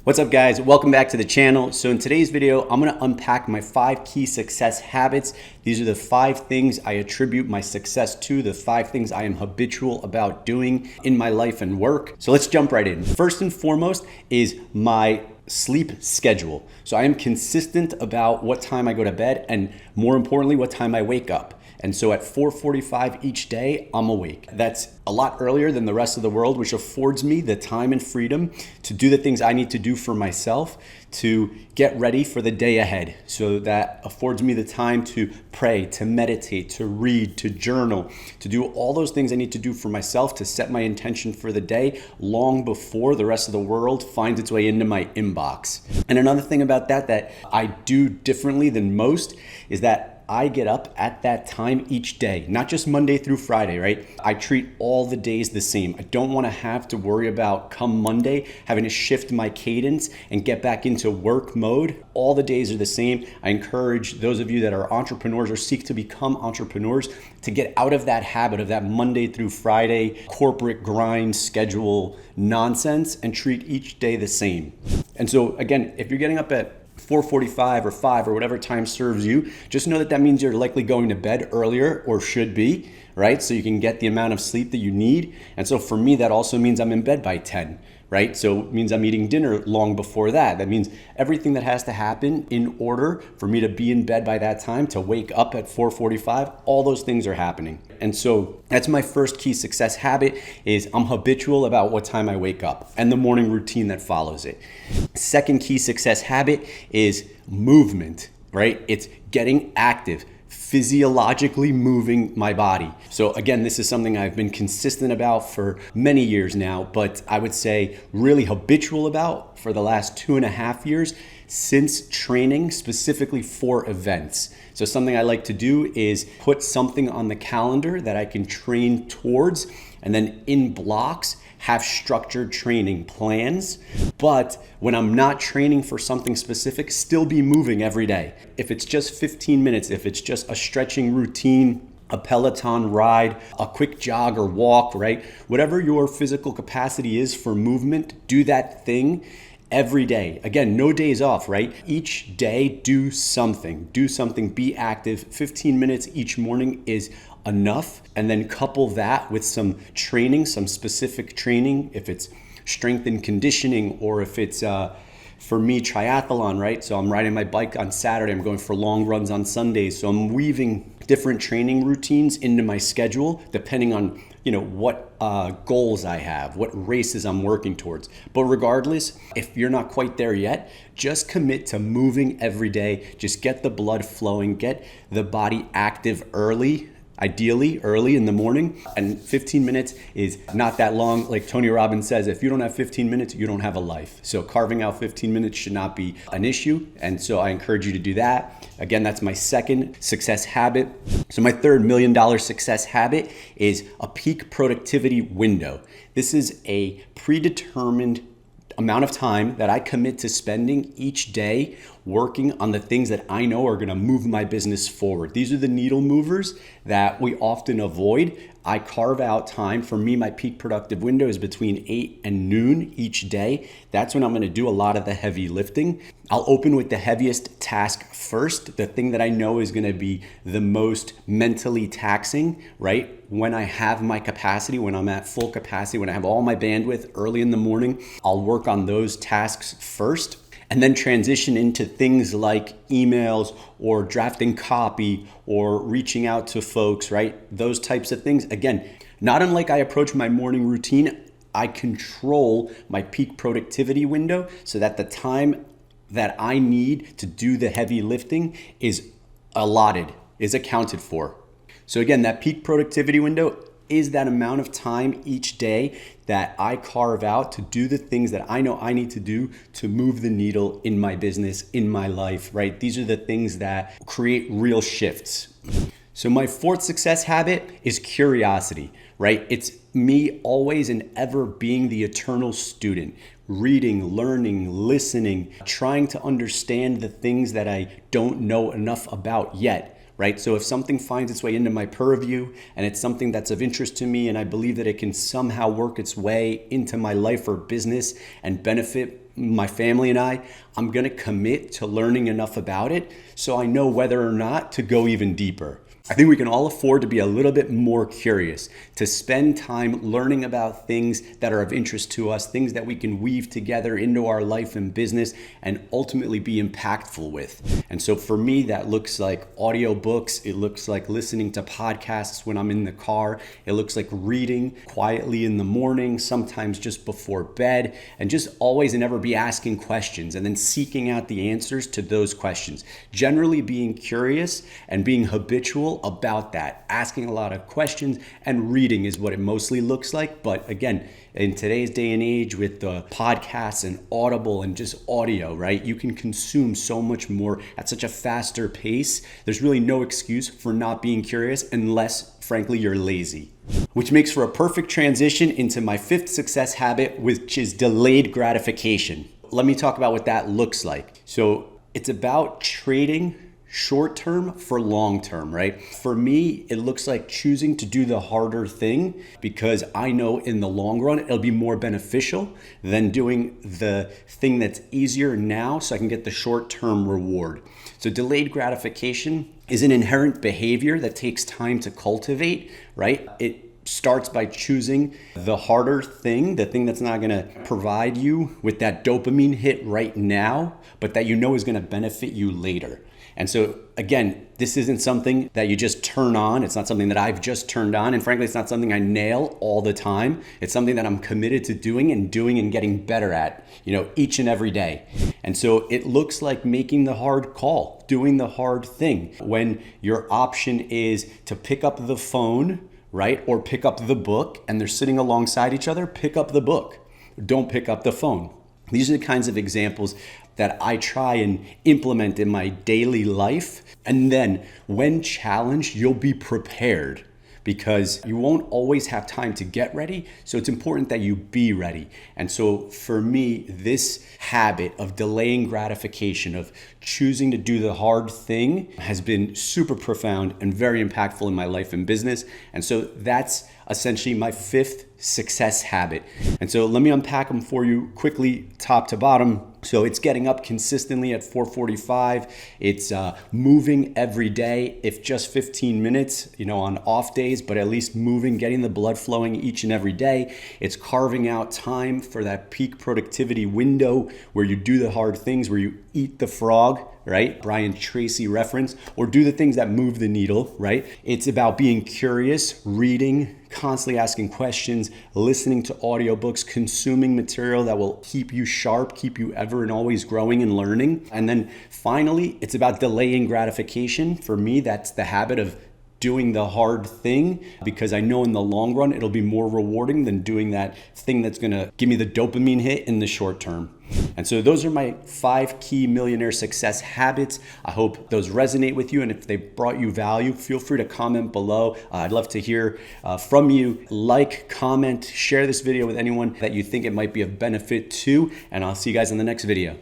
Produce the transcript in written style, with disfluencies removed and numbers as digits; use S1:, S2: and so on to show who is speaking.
S1: What's up, guys? Welcome back to the channel. So in today's video, I'm gonna unpack my 5 key success habits. These are the 5 things I attribute my success to, the 5 things I am habitual about doing in my life and work. So let's jump right in. First and foremost is my sleep schedule. So I am consistent about what time I go to bed and, more importantly, what time I wake up. And so at 4:45 each day, I'm awake. That's a lot earlier than the rest of the world, which affords me the time and freedom to do the things I need to do for myself, to get ready for the day ahead. So that affords me the time to pray, to meditate, to read, to journal, to do all those things I need to do for myself, to set my intention for the day long before the rest of the world finds its way into my inbox. And another thing about that I do differently than most is that I get up at that time each day, not just Monday through Friday, right? I treat all the days the same. I don't want to have to worry about come Monday having to shift my cadence and get back into work mode. All the days are the same. I encourage those of you that are entrepreneurs or seek to become entrepreneurs to get out of that habit of that Monday through Friday corporate grind schedule nonsense and treat each day the same. And so again, if you're getting up at 4:45 or 5 or whatever time serves you, just know that means you're likely going to bed earlier or should be, right? So you can get the amount of sleep that you need. And so for me, that also means I'm in bed by 10, right? So it means I'm eating dinner long before that. That means everything that has to happen in order for me to be in bed by that time, to wake up at 4:45, all those things are happening. And so that's my first key success habit is I'm habitual about what time I wake up and the morning routine that follows it. Second key success habit is movement, right? It's getting active, physiologically moving my body. So again, this is something I've been consistent about for many years now, but I would say really habitual about for the last 2.5 years since training specifically for events. So something I like to do is put something on the calendar that I can train towards, and then in blocks have structured training plans. But when I'm not training for something specific, still be moving every day. If it's just 15 minutes, if it's just a stretching routine, a Peloton ride, a quick jog or walk, right? Whatever your physical capacity is for movement, do that thing every day. Again, no days off, right? Each day, do something, be active. 15 minutes each morning is enough. And then couple that with some training, some specific training, if it's strength and conditioning, or if it's, for me, triathlon, right? So I'm riding my bike on Saturday, I'm going for long runs on Sundays. So I'm weaving different training routines into my schedule, depending on what goals I have, what races I'm working towards. But regardless, if you're not quite there yet, just commit to moving every day. Just get the blood flowing, get the body active early, ideally early in the morning. And 15 minutes is not that long. Like Tony Robbins says, if you don't have 15 minutes, you don't have a life. So carving out 15 minutes should not be an issue. And so I encourage you to do that. Again, that's my second success habit. So my third $1 million success habit is a peak productivity window. This is a predetermined amount of time that I commit to spending each day working on the things that I know are going to move my business forward. These are the needle movers that we often avoid. I carve out time. For me, my peak productive window is between 8 and noon each day. That's when I'm going to do a lot of the heavy lifting. I'll open with the heaviest task first, the thing that I know is going to be the most mentally taxing, right? When I have my capacity, when I'm at full capacity, when I have all my bandwidth early in the morning, I'll work on those tasks first, and then transition into things like emails or drafting copy or reaching out to folks, right? Those types of things. Again, not unlike I approach my morning routine, I control my peak productivity window so that the time that I need to do the heavy lifting is allotted, is accounted for. So again, that peak productivity window is that amount of time each day that I carve out to do the things that I know I need to do to move the needle in my business, in my life, right? These are the things that create real shifts. So my fourth success habit is curiosity, right? It's me always and ever being the eternal student, reading, learning, listening, trying to understand the things that I don't know enough about yet. right? So if something finds its way into my purview and it's something that's of interest to me and I believe that it can somehow work its way into my life or business and benefit my family and I'm gonna commit to learning enough about it so I know whether or not to go even deeper. I think we can all afford to be a little bit more curious, to spend time learning about things that are of interest to us, things that we can weave together into our life and business and ultimately be impactful with. And so for me, that looks like audiobooks. It looks like listening to podcasts when I'm in the car. It looks like reading quietly in the morning, sometimes just before bed, and just always and ever be asking questions and then seeking out the answers to those questions. Generally being curious and being habitual about that. Asking a lot of questions and reading is what it mostly looks like. But again, in today's day and age with the podcasts and Audible and just audio, right? You can consume so much more at such a faster pace. There's really no excuse for not being curious unless, frankly, you're lazy. Which makes for a perfect transition into my fifth success habit, which is delayed gratification. Let me talk about what that looks like. So it's about trading short-term for long-term, right? For me, it looks like choosing to do the harder thing because I know in the long run, it'll be more beneficial than doing the thing that's easier now so I can get the short-term reward. So delayed gratification is an inherent behavior that takes time to cultivate, right? It starts by choosing the harder thing, the thing that's not gonna provide you with that dopamine hit right now, but that you know is gonna benefit you later. And so again, this isn't something that you just turn on. It's not something that I've just turned on. And frankly, it's not something I nail all the time. It's something that I'm committed to doing and getting better at, each and every day. And so it looks like making the hard call, doing the hard thing. When your option is to pick up the phone, right? Or pick up the book and they're sitting alongside each other, pick up the book. Don't pick up the phone. These are the kinds of examples that I try and implement in my daily life. And then when challenged, you'll be prepared because you won't always have time to get ready. So it's important that you be ready. And so for me, this habit of delaying gratification, of choosing to do the hard thing has been super profound and very impactful in my life and business. And so that's essentially my fifth success habit. And so let me unpack them for you quickly, top to bottom. So it's getting up consistently at 4:45. It's moving every day, if just 15 minutes, on off days, but at least moving, getting the blood flowing each and every day. It's carving out time for that peak productivity window where you do the hard things, where you eat the frog, right? Brian Tracy reference, or do the things that move the needle, right? It's about being curious, reading, constantly asking questions, listening to audiobooks, consuming material that will keep you sharp, keep you ever and always growing and learning. And then finally, it's about delaying gratification. For me, that's the habit of doing the hard thing because I know in the long run, it'll be more rewarding than doing that thing that's gonna give me the dopamine hit in the short term. And so those are my 5 key millionaire success habits. I hope those resonate with you. And if they brought you value, feel free to comment below. I'd love to hear from you. Like, comment, share this video with anyone that you think it might be of benefit to. And I'll see you guys in the next video.